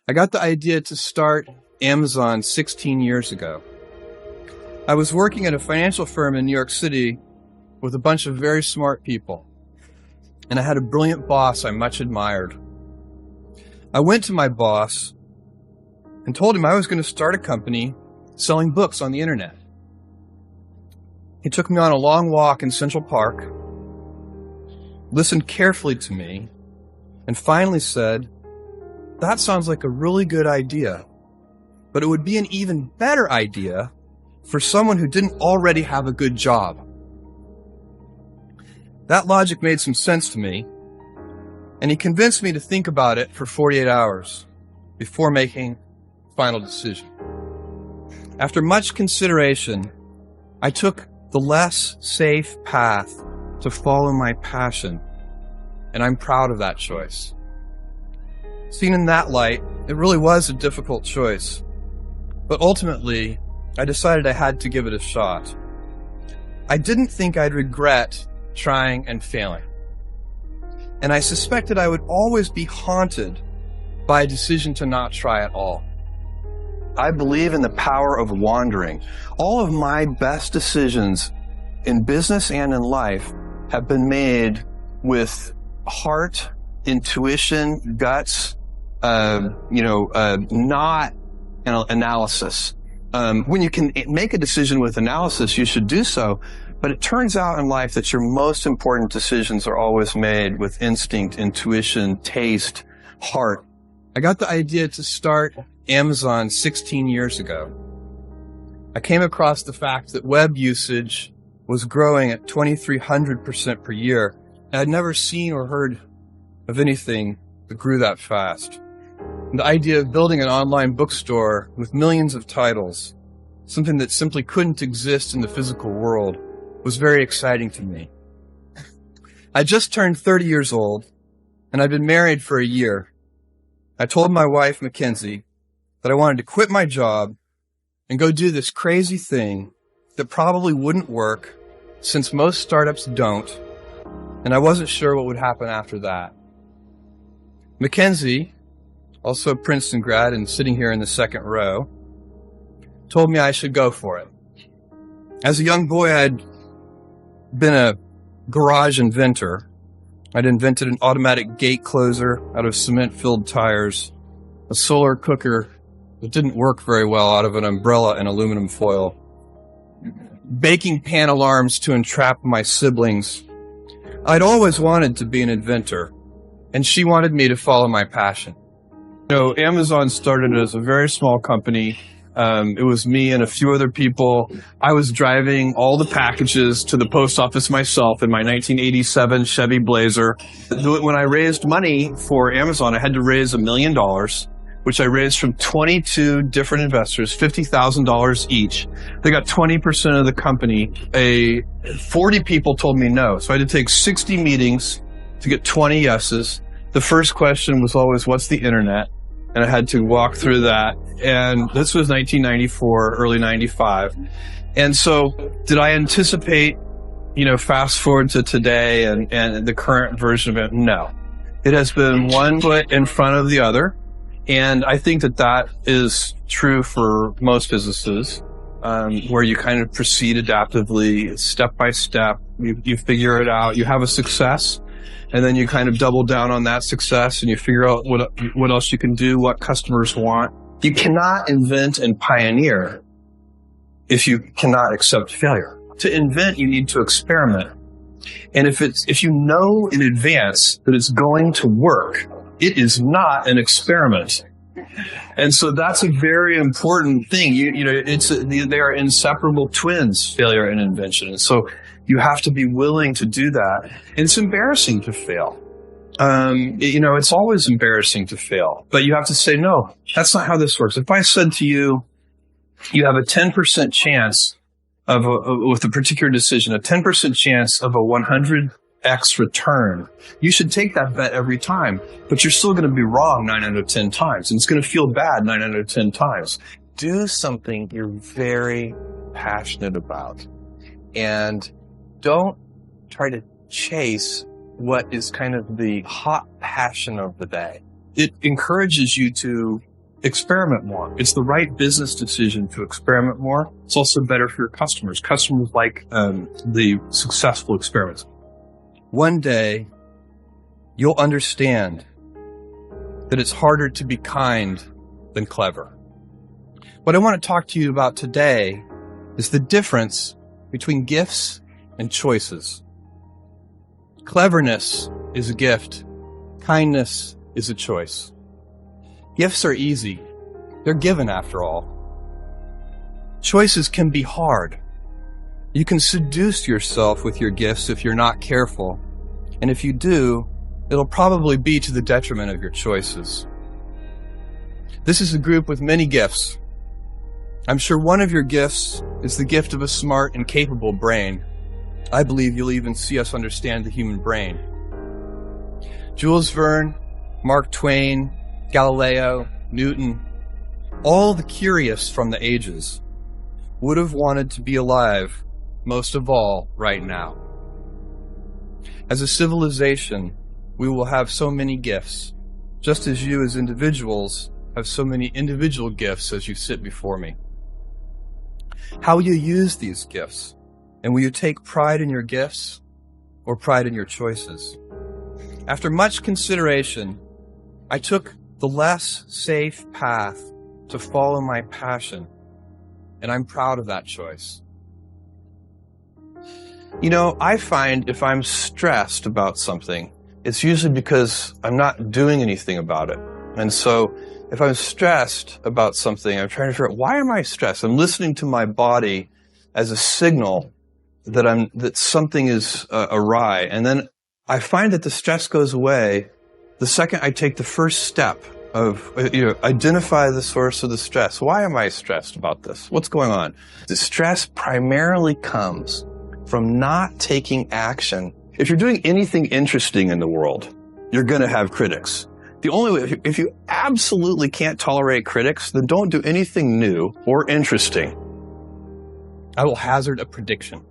I got the idea to start Amazon 16 years ago. I was working at a financial firm in New York City with a bunch of very smart people, and I had a brilliant boss I much admired. I went to my boss and told him I was going to start a company selling books on the internet. He took me on a long walk in Central Park, listened carefully to me, and finally said, "That sounds like a really good idea, but it would be an even better idea for someone who didn't already have a good job." That logic made some sense to me, and he convinced me to think about it for 48 hours before making a final decision. After much consideration, I took the less safe path to follow my passion, and I'm proud of that choice. Seen in that light, it really was a difficult choice, but ultimately, I decided I had to give it a shot. I didn't think I'd regret trying and failing, and I suspected I would always be haunted by a decision to not try at all. I believe in the power of wandering. All of my best decisions in business and in life have been made with heart, intuition, guts, not analysis. When you can make a decision with analysis, you should do so. But it turns out in life that your most important decisions are always made with instinct, intuition, taste, heart. I got the idea to start Amazon 16 years ago. I came across the fact that web usage was growing at 2,300% per year. I had never seen or heard of anything that grew that fast. And the idea of building an online bookstore with millions of titles, something that simply couldn't exist in the physical world, was very exciting to me. I just turned 30 years old, and I'd been married for a year. I told my wife, Mackenzie, that I wanted to quit my job and go do this crazy thing that probably wouldn't work, since most startups don't, and I wasn't sure what would happen after that. Mackenzie, also a Princeton grad and sitting here in the second row, told me I should go for it. As a young boy, I'd been a garage inventor. I'd invented an automatic gate closer out of cement-filled tires, a solar cooker that didn't work very well out of an umbrella and aluminum foil, baking pan alarms to entrap my siblings. I'd always wanted to be an inventor, and she wanted me to follow my passion. Amazon started as a very small company. It was me and a few other people. I was driving all the packages to the post office myself in my 1987 Chevy Blazer. When I raised money for Amazon, I had to raise $1 million, which I raised from 22 different investors, $50,000 each. They got 20% of the company. 40 people told me no. So I had to take 60 meetings to get 20 yeses. The first question was always, what's the internet? And I had to walk through that. And this was 1994, early 95. And so did I anticipate, fast forward to today and the current version of it? No. It has been one foot in front of the other. And I think that is true for most businesses, where you kind of proceed adaptively, step by step. You figure it out. You have a success. And then you kind of double down on that success and you figure out what else you can do, what customers want. You cannot invent and pioneer if you cannot accept failure. To invent, you need to experiment. And if you know in advance that it's going to work, it is not an experiment. And so that's a very important thing. They are inseparable twins, failure and invention. And so you have to be willing to do that. And it's embarrassing to fail. It's always embarrassing to fail, but you have to say, no, that's not how this works. If I said to you, you have a 10% chance with a particular decision, a 10% chance of a 100x return, you should take that bet every time, but you're still going to be wrong 9 out of 10 times. And it's going to feel bad 9 out of 10 times. Do something you're very passionate about, and don't try to chase what is kind of the hot passion of the day. It encourages you to experiment more. It's the right business decision to experiment more. It's also better for your customers. Customers like the successful experiments. One day, you'll understand that it's harder to be kind than clever. What I want to talk to you about today is the difference between gifts and choices. Cleverness is a gift. Kindness is a choice. Gifts are easy. They're given after all. Choices can be hard. You can seduce yourself with your gifts if you're not careful. And if you do, it'll probably be to the detriment of your choices. This is a group with many gifts. I'm sure one of your gifts is the gift of a smart and capable brain. I believe you'll even see us understand the human brain. Jules Verne, Mark Twain, Galileo, Newton, all the curious from the ages would have wanted to be alive, most of all, right now. As a civilization, we will have so many gifts, just as you as individuals have so many individual gifts as you sit before me. How will you use these gifts? And will you take pride in your gifts or pride in your choices? After much consideration, I took the less safe path to follow my passion, and I'm proud of that choice. You know, I find if I'm stressed about something, it's usually because I'm not doing anything about it. And so if I'm stressed about something, I'm trying to figure out, why am I stressed? I'm listening to my body as a signal that something is awry. And then I find that the stress goes away the second I take the first step of, identify the source of the stress. Why am I stressed about this? What's going on? The stress primarily comes from not taking action. If you're doing anything interesting in the world, you're going to have critics. The only way, if you absolutely can't tolerate critics, then don't do anything new or interesting. I will hazard a prediction.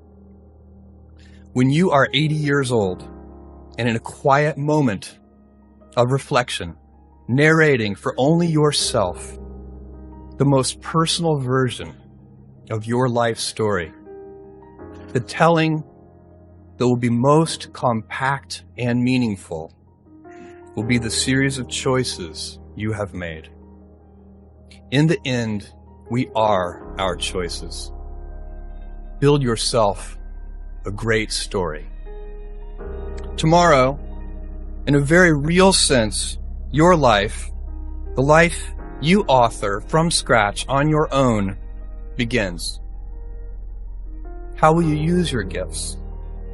When you are 80 years old and in a quiet moment of reflection, narrating for only yourself the most personal version of your life story, the telling that will be most compact and meaningful will be the series of choices you have made. In the end, we are our choices. Build yourself a great story. Tomorrow, in a very real sense, your life, the life you author from scratch on your own, begins. How will you use your gifts?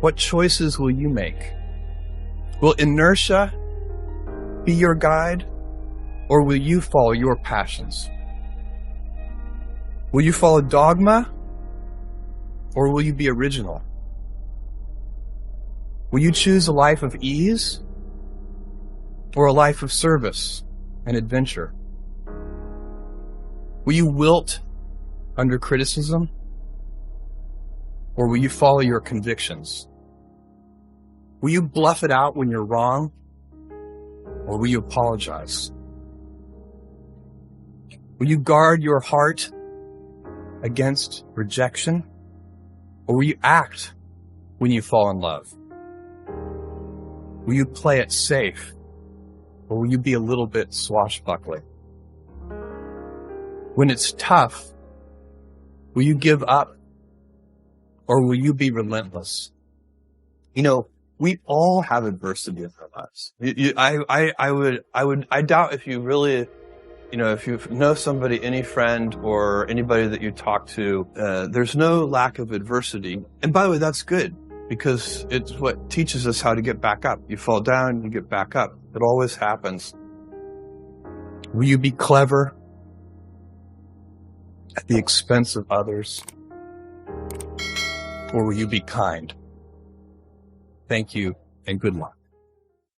What choices will you make? Will inertia be your guide, or will you follow your passions? Will you follow dogma, or will you be original? Will you choose a life of ease, or a life of service and adventure? Will you wilt under criticism, or will you follow your convictions? Will you bluff it out when you're wrong, or will you apologize? Will you guard your heart against rejection, or will you act when you fall in love? Will you play it safe, or will you be a little bit swashbuckling? When it's tough, will you give up, or will you be relentless? You know, we all have adversity in our lives. I doubt if you really, if you know somebody, any friend or anybody that you talk to, there's no lack of adversity. And by the way, that's good, because it's what teaches us how to get back up. You fall down, you get back up. It always happens. Will you be clever at the expense of others, or will you be kind? Thank you, and good luck.